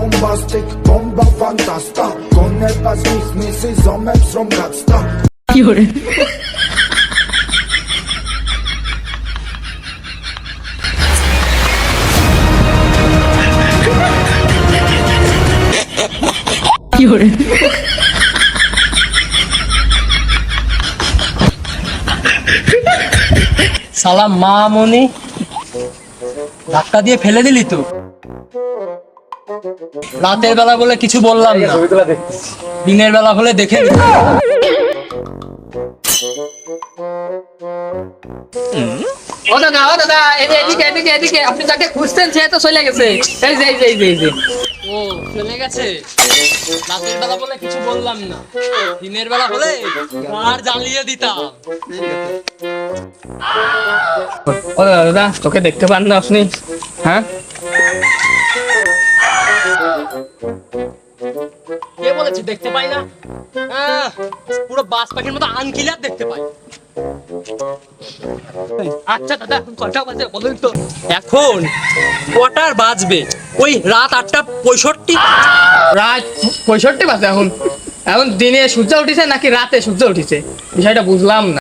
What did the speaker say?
bombastic, bomba fantasta. Con el pas misi, som from Gatsta. Fiore. Fiore. সালাম মামনি, ধাক্কা দিয়ে ফেলে দিলি তো। রাতের বেলা বলে কিছু বললাম না, দিনের বেলা হলে দেখে নিতাম। ও দাদা এদিকে এদিকে এদিকে, আপনি যাকে খুঁজতেন সে তো চলে গেছে। এই যে এই যে এই যে এই যে ও চলে গেছে। রাতের বেলা বলে কিছু বললাম না, দিনের বেলা হলে আর জ্বালিয়ে দিতাম। ও দাদা, তোকে দেখতে পান না আপনি? হ্যাঁ, কে বলেছে দেখতে পাই না? পুরো বাস পাখির মতো আনকিলার দেখতে পাই। আচ্ছা দাদা, এখন কটা বাজে বলুন তো? এখন কটার বাজবে? ওই রাত 8:65। রাত 65 বাজে। এখন এখন দিনে সূর্য উঠেছে নাকি রাতে সূর্য উঠেছে, বিষয়টা বুঝলাম না।